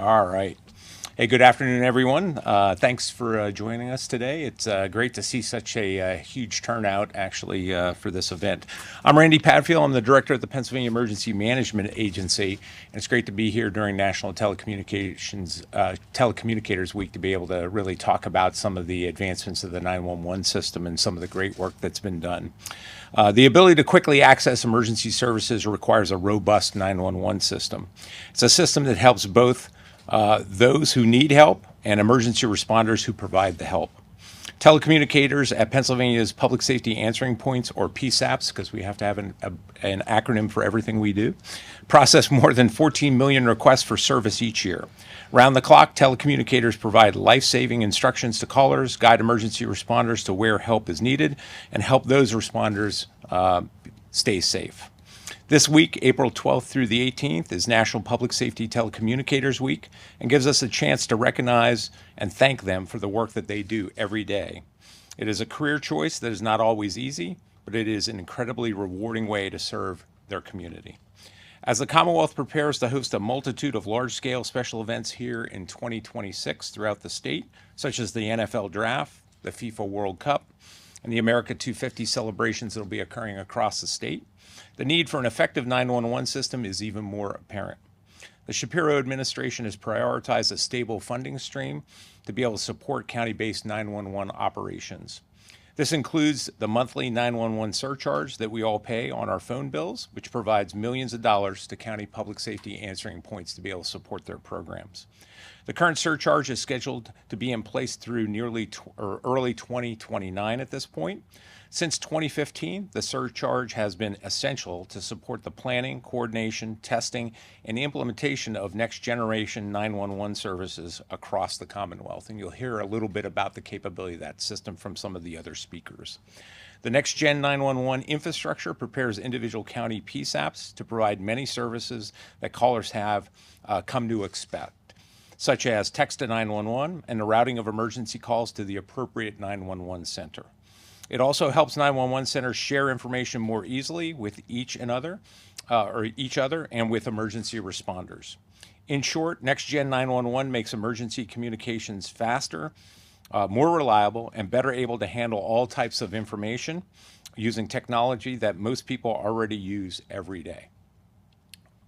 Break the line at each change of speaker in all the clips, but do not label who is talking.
All right. Hey, good afternoon, everyone. Thanks for joining us today. It's great to see such a huge turnout, actually, for this event. I'm Randy Padfield. I'm the director of the Pennsylvania Emergency Management Agency, and it's great to be here during National Telecommunicators Week to be able to really talk about some of the advancements of the 911 system and some of the great work that's been done. The ability to quickly access emergency services requires a robust 911 system. It's a system that helps both those who need help and emergency responders who provide the help. Telecommunicators at Pennsylvania's Public Safety Answering Points, or PSAPs, because we have to have an acronym for everything we do, process more than 14 million requests for service each year. Round the clock, telecommunicators provide life-saving instructions to callers, guide emergency responders to where help is needed, and help those responders stay safe. This week, April 12th through the 18th, is National Public Safety Telecommunicators Week and gives us a chance to recognize and thank them for the work that they do every day. It is a career choice that is not always easy, but it is an incredibly rewarding way to serve their community. As the Commonwealth prepares to host a multitude of large-scale special events here in 2026 throughout the state, such as the NFL Draft, the FIFA World Cup, and the America 250 celebrations that will be occurring across the state, the need for an effective 911 system is even more apparent. The Shapiro administration has prioritized a stable funding stream to be able to support county-based 911 operations. This includes the monthly 911 surcharge that we all pay on our phone bills, which provides millions of dollars to county public safety answering points to be able to support their programs. The current surcharge is scheduled to be in place through early 2029 at this point. Since 2015, the surcharge has been essential to support the planning, coordination, testing, and implementation of next-generation 911 services across the Commonwealth. And you'll hear a little bit about the capability of that system from some of the other speakers. The next-gen 911 infrastructure prepares individual county PSAPs to provide many services that callers have come to expect, such as text to 911 and the routing of emergency calls to the appropriate 911 center. It also helps 911 centers share information more easily with each other and with emergency responders. In short, Next-Gen 911 makes emergency communications faster, more reliable, and better able to handle all types of information using technology that most people already use every day.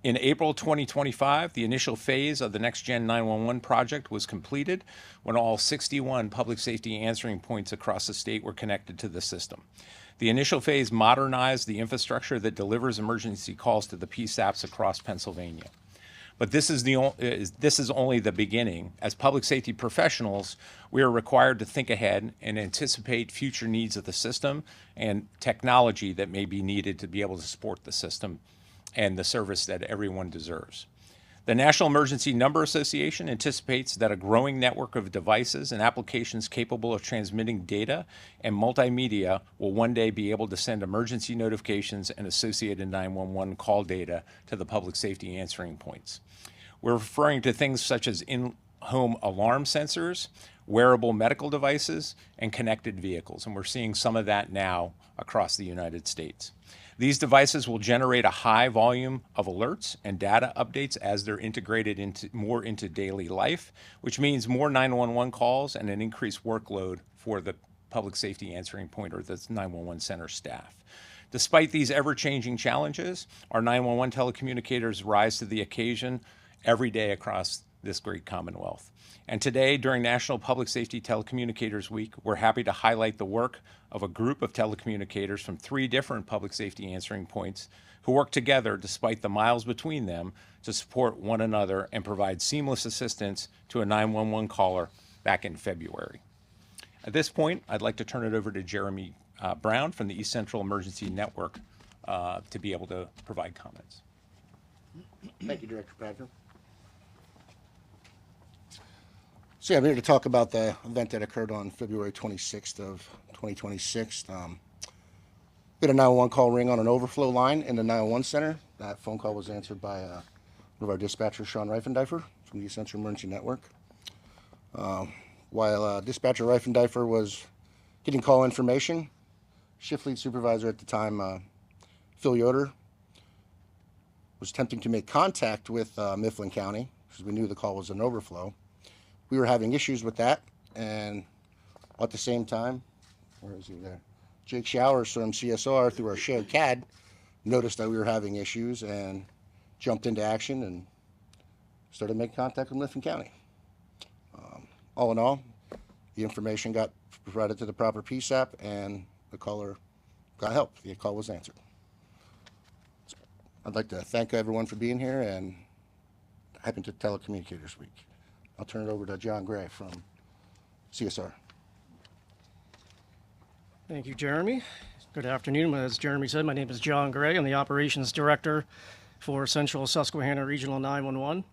In April 2025, the initial phase of the Next-Gen 911 project was completed when all 61 public safety answering points across the state were connected to the system. The initial phase modernized the infrastructure that delivers emergency calls to the PSAPs across Pennsylvania. But this is only the beginning. As public safety professionals, we are required to think ahead and anticipate future needs of the system and technology that may be needed to be able to support the system and the service that everyone deserves. The National Emergency Number Association anticipates that a growing network of devices and applications capable of transmitting data and multimedia will one day be able to send emergency notifications and associated 911 call data to the public safety answering points. We're referring to things such as in-home alarm sensors, wearable medical devices, and connected vehicles, and we're seeing some of that now across the United States. These devices will generate a high volume of alerts and data updates as they're integrated into daily life, which means more 911 calls and an increased workload for the public safety answering point or the 911 center staff. Despite these ever-changing challenges, our 911 telecommunicators rise to the occasion every day across this great Commonwealth. And today, during National Public Safety Telecommunicators Week, we're happy to highlight the work of a group of telecommunicators from 3 different public safety answering points who work together despite the miles between them to support one another and provide seamless assistance to a 911 caller back in February. At this point, I'd like to turn it over to Jeremy Brown from the East Central Emergency Network to be able to provide comments.
Thank you, Director Padfield. So yeah, I'm here to talk about the event that occurred on February 26th of 2026. We had a 911 call ring on an overflow line in the 911 center. That phone call was answered by one of our dispatchers, Sean Reifendeifer, from the East Central Emergency Network. While dispatcher Reifendeifer was getting call information, shift lead supervisor at the time, Phil Yoder, was attempting to make contact with Mifflin County, because we knew the call was an overflow. We were having issues with that, and at the same time, where is he there? Jake Showers from CSR, through our shared CAD, noticed that we were having issues and jumped into action and started making contact with Mifflin County. All in all, the information got provided to the proper PSAP, and the caller got help. The call was answered. So I'd like to thank everyone for being here, and happy to Telecommunicators Week. I'll turn it over to John Gray from CSR.
Thank you, Jeremy. Good afternoon. As Jeremy said, my name is John Gray. I'm the Operations Director for Central Susquehanna Regional 911.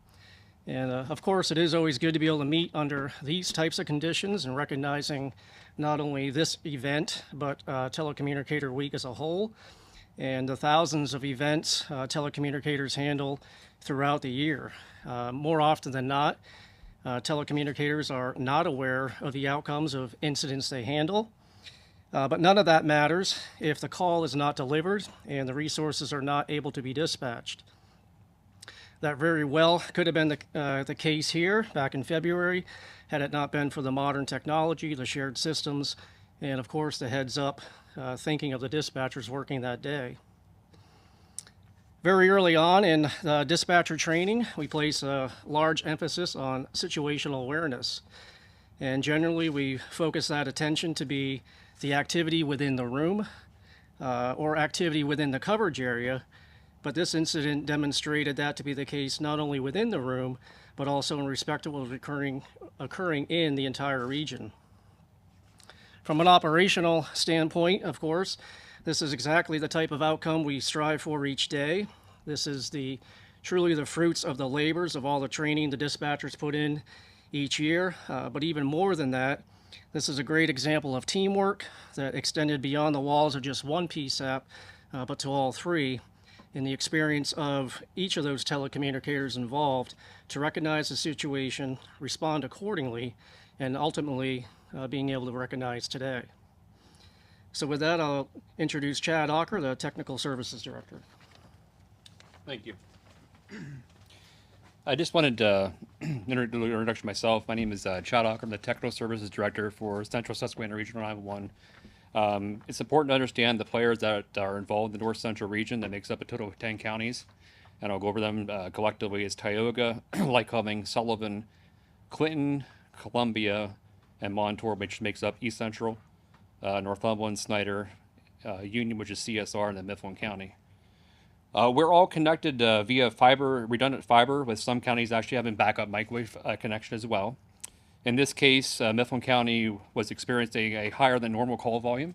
And of course, it is always good to be able to meet under these types of conditions and recognizing not only this event, but Telecommunicator Week as a whole, and the thousands of events telecommunicators handle throughout the year. More often than not, telecommunicators are not aware of the outcomes of incidents they handle. But none of that matters if the call is not delivered and the resources are not able to be dispatched. That very well could have been the case here back in February, had it not been for the modern technology, the shared systems, and of course the heads up thinking of the dispatchers working that day. Very early on in dispatcher training, we place a large emphasis on situational awareness. And generally we focus that attention to be the activity within the room or activity within the coverage area. But this incident demonstrated that to be the case not only within the room, but also in respect of what was occurring in the entire region. From an operational standpoint, of course, this is exactly the type of outcome we strive for each day. This is truly the fruits of the labors of all the training the dispatchers put in each year. But even more than that, this is a great example of teamwork that extended beyond the walls of just one PSAP, but to all three, in the experience of each of those telecommunicators involved to recognize the situation, respond accordingly, and ultimately being able to recognize today. So with that, I'll introduce Chad Ocker, the Technical Services Director.
Thank you. I just wanted to introduction myself. My name is Chad Ocker. I'm the Technical Services Director for Central Susquehanna Regional 911. It's important to understand the players that are involved in the North Central region that makes up a total of 10 counties. And I'll go over them collectively as Tioga, Lycoming, Sullivan, Clinton, Columbia, and Montour, which makes up East Central, Northumberland, Snyder, Union, which is CSR, and then Mifflin County. We're all connected via fiber, redundant fiber, with some counties actually having backup microwave connection as well. In this case, Mifflin County was experiencing a higher than normal call volume,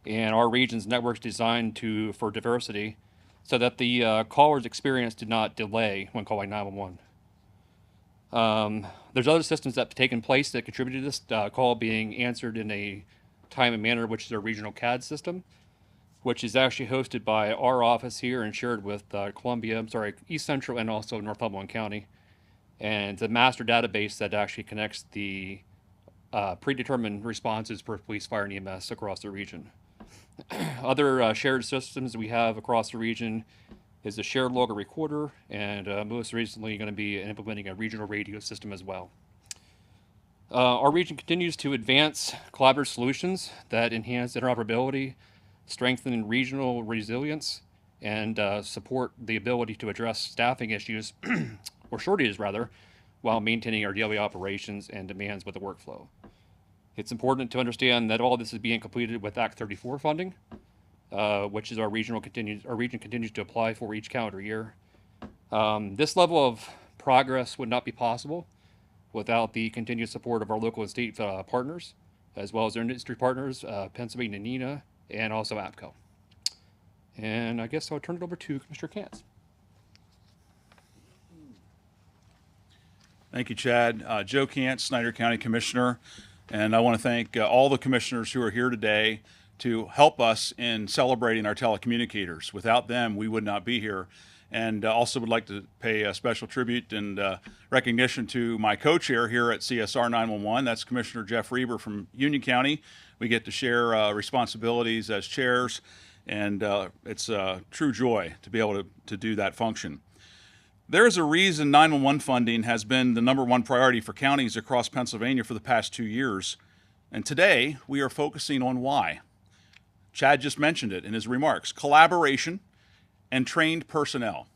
and our region's network's designed for diversity so that the caller's experience did not delay when calling 911. There's other systems that have taken place that contributed to this call being answered in a time and manner, which is our regional CAD system, which is actually hosted by our office here and shared with East Central and also Northumberland County. And it's a master database that actually connects the predetermined responses for police, fire, and EMS across the region. Other shared systems we have across the region is a shared logger recorder, and most recently going to be implementing a regional radio system as well. Our region continues to advance collaborative solutions that enhance interoperability, strengthen regional resilience, and support the ability to address staffing issues, or shortages rather, while maintaining our daily operations and demands with the workflow. It's important to understand that all this is being completed with Act 34 funding, which is our region continues to apply for each calendar year. This level of progress would not be possible without the continued support of our local and state partners, as well as our industry partners, Pennsylvania NENA, and also APCO. And I guess I'll turn it over to Commissioner Kantz.
Thank you, Chad. Joe Kantz, Snyder County Commissioner, and I want to thank all the commissioners who are here today to help us in celebrating our telecommunicators. Without them, we would not be here. And also would like to pay a special tribute and recognition to my co-chair here at CSR 911. That's Commissioner Jeff Reber from Union County. We get to share responsibilities as chairs, and it's a true joy to be able to do that function. There's a reason 911 funding has been the #1 priority for counties across Pennsylvania for the past 2 years. And today we are focusing on why. Chad just mentioned it in his remarks: collaboration and trained personnel.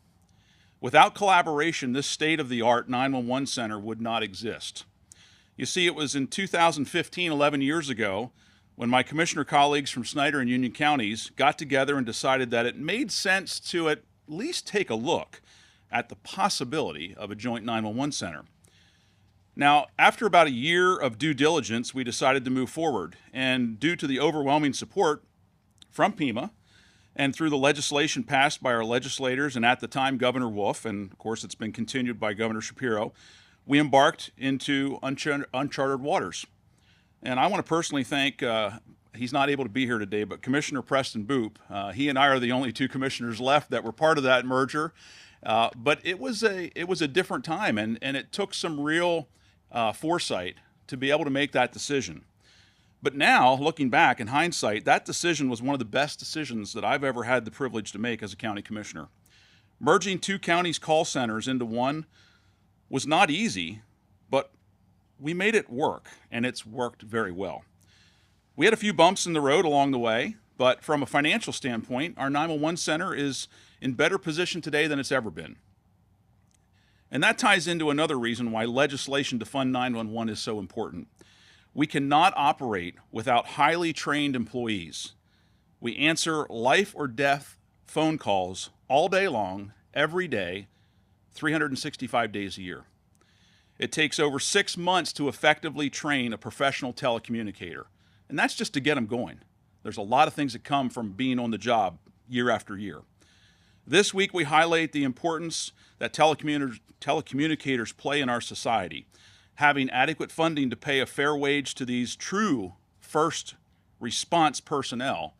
Without collaboration, this state-of-the-art 911 center would not exist. You see, it was in 2015, 11 years ago, when my commissioner colleagues from Snyder and Union counties got together and decided that it made sense to at least take a look at the possibility of a joint 911 center. Now, after about a year of due diligence, we decided to move forward. And due to the overwhelming support from PEMA and through the legislation passed by our legislators and at the time Governor Wolf, and of course it's been continued by Governor Shapiro, we embarked into uncharted waters. And I want to personally thank, he's not able to be here today, but Commissioner Preston Boop. He and I are the only 2 commissioners left that were part of that merger. But it was a different time, and it took some real foresight to be able to make that decision. But now, looking back in hindsight, that decision was one of the best decisions that I've ever had the privilege to make as a county commissioner. Merging 2 counties' call centers into one was not easy, but we made it work, and it's worked very well. We had a few bumps in the road along the way, but from a financial standpoint, our 911 center is in better position today than it's ever been. And that ties into another reason why legislation to fund 911 is so important. We cannot operate without highly trained employees. We answer life or death phone calls all day long, every day, 365 days a year. It takes over 6 months to effectively train a professional telecommunicator, and that's just to get them going. There's a lot of things that come from being on the job year after year. This week, we highlight the importance that telecommunicators play in our society. Having adequate funding to pay a fair wage to these true first response personnel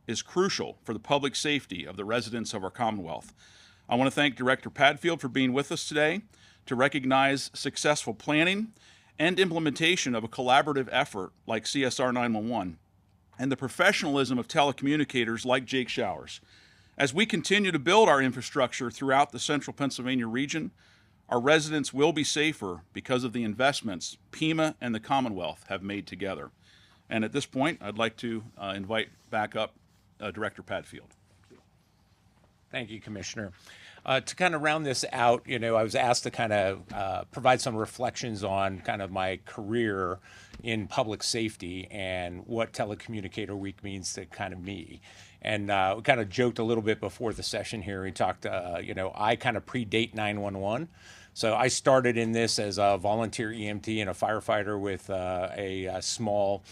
is crucial for the public safety of the residents of our Commonwealth. I want to thank Director Padfield for being with us today to recognize successful planning and implementation of a collaborative effort like CSR 911 and the professionalism of telecommunicators like Jake Showers. As we continue to build our infrastructure throughout the central Pennsylvania region, our residents will be safer because of the investments PEMA and the Commonwealth have made together. And at this point, I'd like to invite back up Director Padfield.
Thank you, Commissioner. To kind of round this out, I was asked to kind of provide some reflections on kind of my career in public safety and what Telecommunicator Week means to kind of me. And we kind of joked a little bit before the session here. We talked, I kind of predate 911. So I started in this as a volunteer EMT and a firefighter with a small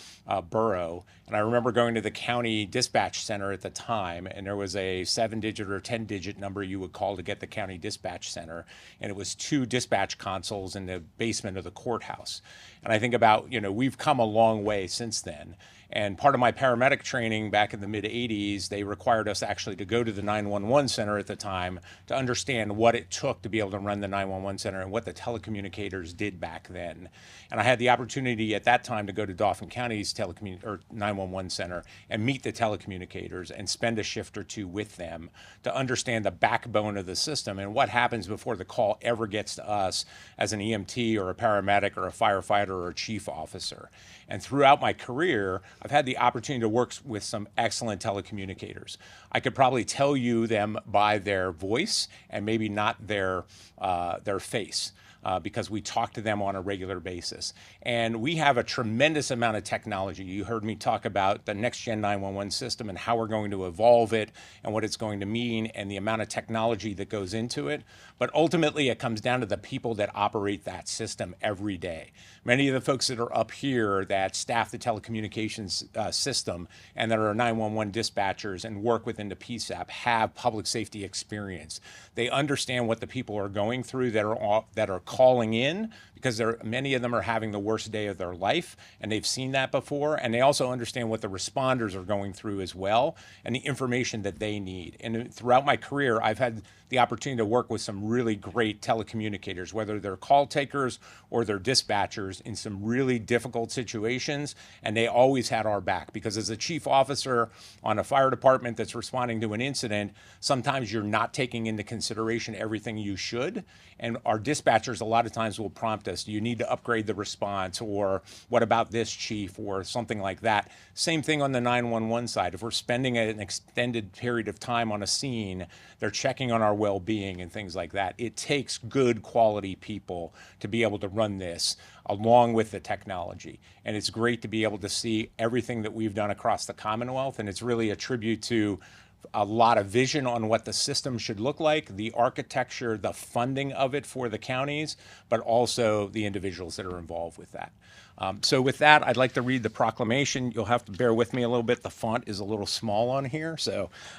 borough. And I remember going to the county dispatch center at the time, and there was a 7-digit or 10-digit number you would call to get the county dispatch center. And it was 2 dispatch consoles in the basement of the courthouse. And I think about, we've come a long way since then. And part of my paramedic training back in the mid-'80s, they required us actually to go to the 911 center at the time to understand what it took to be able to run the 911 center and what the telecommunicators did back then. And I had the opportunity at that time to go to Dauphin County's 911 center and meet the telecommunicators and spend a shift or 2 with them to understand the backbone of the system and what happens before the call ever gets to us as an EMT or a paramedic or a firefighter or a chief officer. And throughout my career, I've had the opportunity to work with some excellent telecommunicators. I could probably tell you them by their voice and maybe not their face. Because we talk to them on a regular basis. And we have a tremendous amount of technology. You heard me talk about the next gen 911 system and how we're going to evolve it and what it's going to mean and the amount of technology that goes into it. But ultimately, it comes down to the people that operate that system every day. Many of the folks that are up here that staff the telecommunications system and that are 911 dispatchers and work within the PSAP have public safety experience. They understand what the people are going through that are calling in because many of them are having the worst day of their life, and they've seen that before, and they also understand what the responders are going through as well and the information that they need. And throughout my career, I've had the opportunity to work with some really great telecommunicators, whether they're call takers or they're dispatchers, in some really difficult situations, and they always had our back, because as a chief officer on a fire department that's responding to an incident, sometimes you're not taking into consideration everything you should, and our dispatchers a lot of times will prompt us, do you need to upgrade the response, or what about this, chief, or something like that. Same thing on the 911 side. If we're spending an extended period of time on a scene, they're checking on our well-being and things like that. It takes good quality people to be able to run this along with the technology. And it's great to be able to see everything that we've done across the Commonwealth, and it's really a tribute to a lot of vision on what the system should look like, the architecture, the funding of it for the counties, but also the individuals that are involved with that. So with that, I'd like to read the proclamation. You'll have to bear with me a little bit. The font is a little small on here,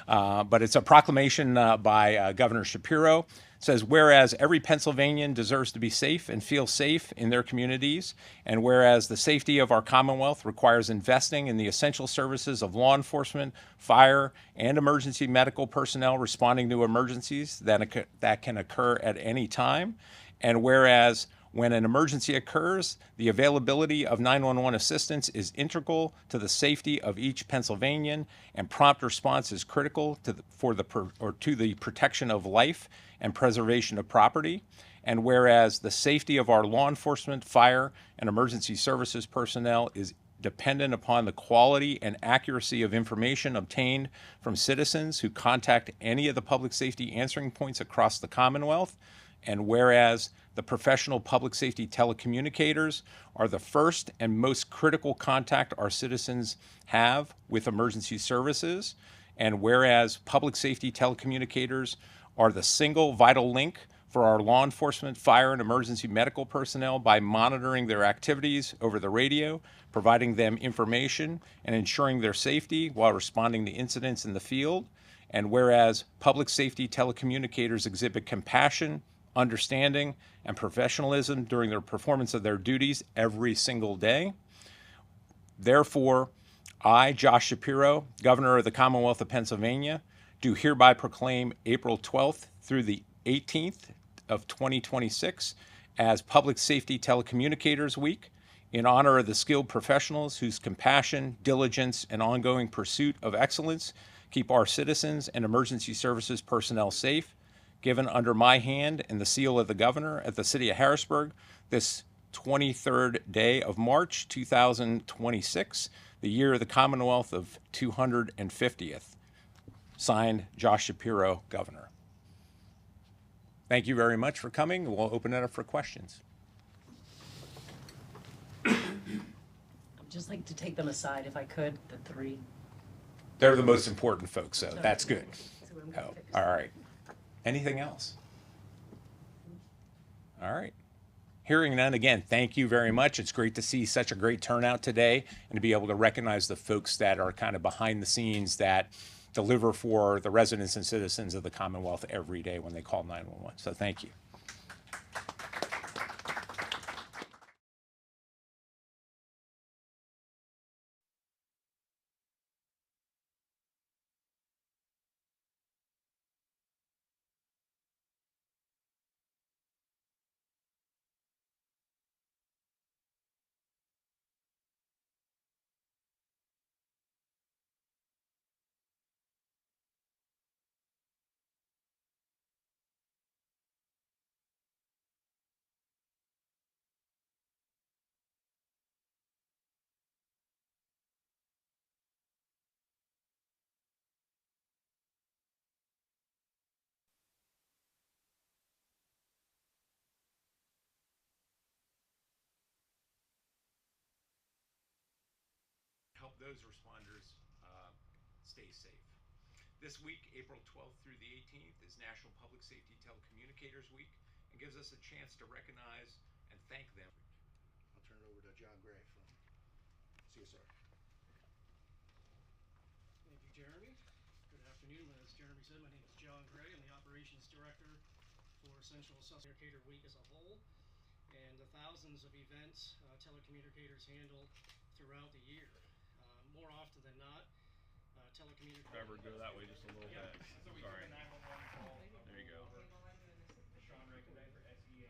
but it's a proclamation by Governor Shapiro. It says, whereas every Pennsylvanian deserves to be safe and feel safe in their communities, and whereas the safety of our Commonwealth requires investing in the essential services of law enforcement, fire, and emergency medical personnel responding to emergencies that can occur at any time, and whereas when an emergency occurs, the availability of 911 assistance is integral to the safety of each Pennsylvanian, and prompt response is critical to the protection of life and preservation of property. And whereas the safety of our law enforcement, fire, and emergency services personnel is dependent upon the quality and accuracy of information obtained from citizens who contact any of the public safety answering points across the Commonwealth, and whereas the professional public safety telecommunicators are the first and most critical contact our citizens have with emergency services, and whereas public safety telecommunicators are the single vital link for our law enforcement, fire, and emergency medical personnel by monitoring their activities over the radio, providing them information, and ensuring their safety while responding to incidents in the field, and whereas public safety telecommunicators exhibit compassion, understanding, and professionalism during their performance of their duties every single day. Therefore, I, Josh Shapiro, Governor of the Commonwealth of Pennsylvania, do hereby proclaim April 12th through the 18th of 2026 as Public Safety Telecommunicators Week, in honor of the skilled professionals whose compassion, diligence, and ongoing pursuit of excellence keep our citizens and emergency services personnel safe. Given under my hand and the seal of the governor at the city of Harrisburg this 23rd day of March 2026, the year of the Commonwealth of 250th. Signed, Josh Shapiro, Governor. Thank you very much for coming. We'll open it up for questions.
I'd just like to take them aside if I could, the three.
They're the most important folks, so that's good.
So I'm gonna
Oh,
fix
all right. Anything else? All right. Hearing none, again, thank you very much. It's great to see such a great turnout today and to be able to recognize the folks that are kind of behind the scenes that deliver for the residents and citizens of the Commonwealth every day when they call 911. So thank you. Help those responders stay safe. This week, April 12th through the 18th, is National Public Safety Telecommunicators Week, and gives us a chance to recognize and thank them.
I'll turn it over to John Gray from CSR.
Thank you, Jeremy. Good afternoon. As Jeremy said, my name is John Gray. I'm the Operations Director for Central Communicator Week as a whole. dozens of events telecommunicators handle throughout the year. More often than not, telecommunicators.
Trevor, go that way just a little
Yeah.
bit.
So we
Sorry.
took a 911 call.
There you go.
Sean Ray today for SEA.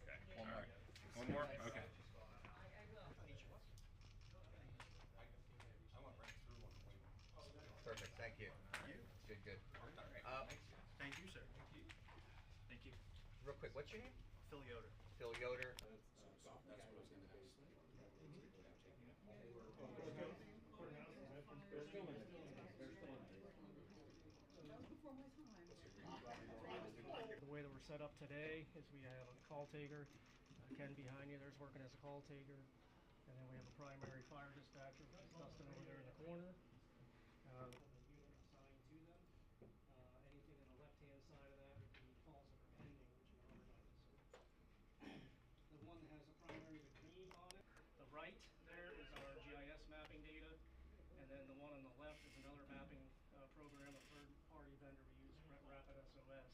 Okay. All right. One more? Okay.
Perfect, thank you. Good, good.
Thank you, sir. Thank you. Thank you.
Real quick, what's your name?
Phil Yoder.
Phil Yoder.
The way that we're set up today is we have a call taker, Ken behind you, there's working as a call taker, and then we have a primary fire dispatcher, Dustin over there in the corner. Unit assigned to them. Anything on the left-hand side of that would be calls that are pending, which are overnight. The one that has a primary with green on it, the right there is our GIS mapping data, and then the one on the left is another mapping program, a third-party vendor we use, Rapid SOS,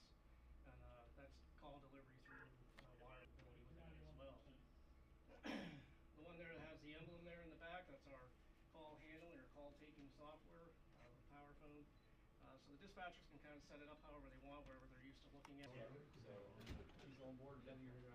and that's call delivery through wire ability with that as well. The one there that has the emblem there in the back, that's our call handling or call taking software with PowerPhone. So the dispatchers can kind of set it up however they want, wherever they're used to looking at it.
So he's on board, been here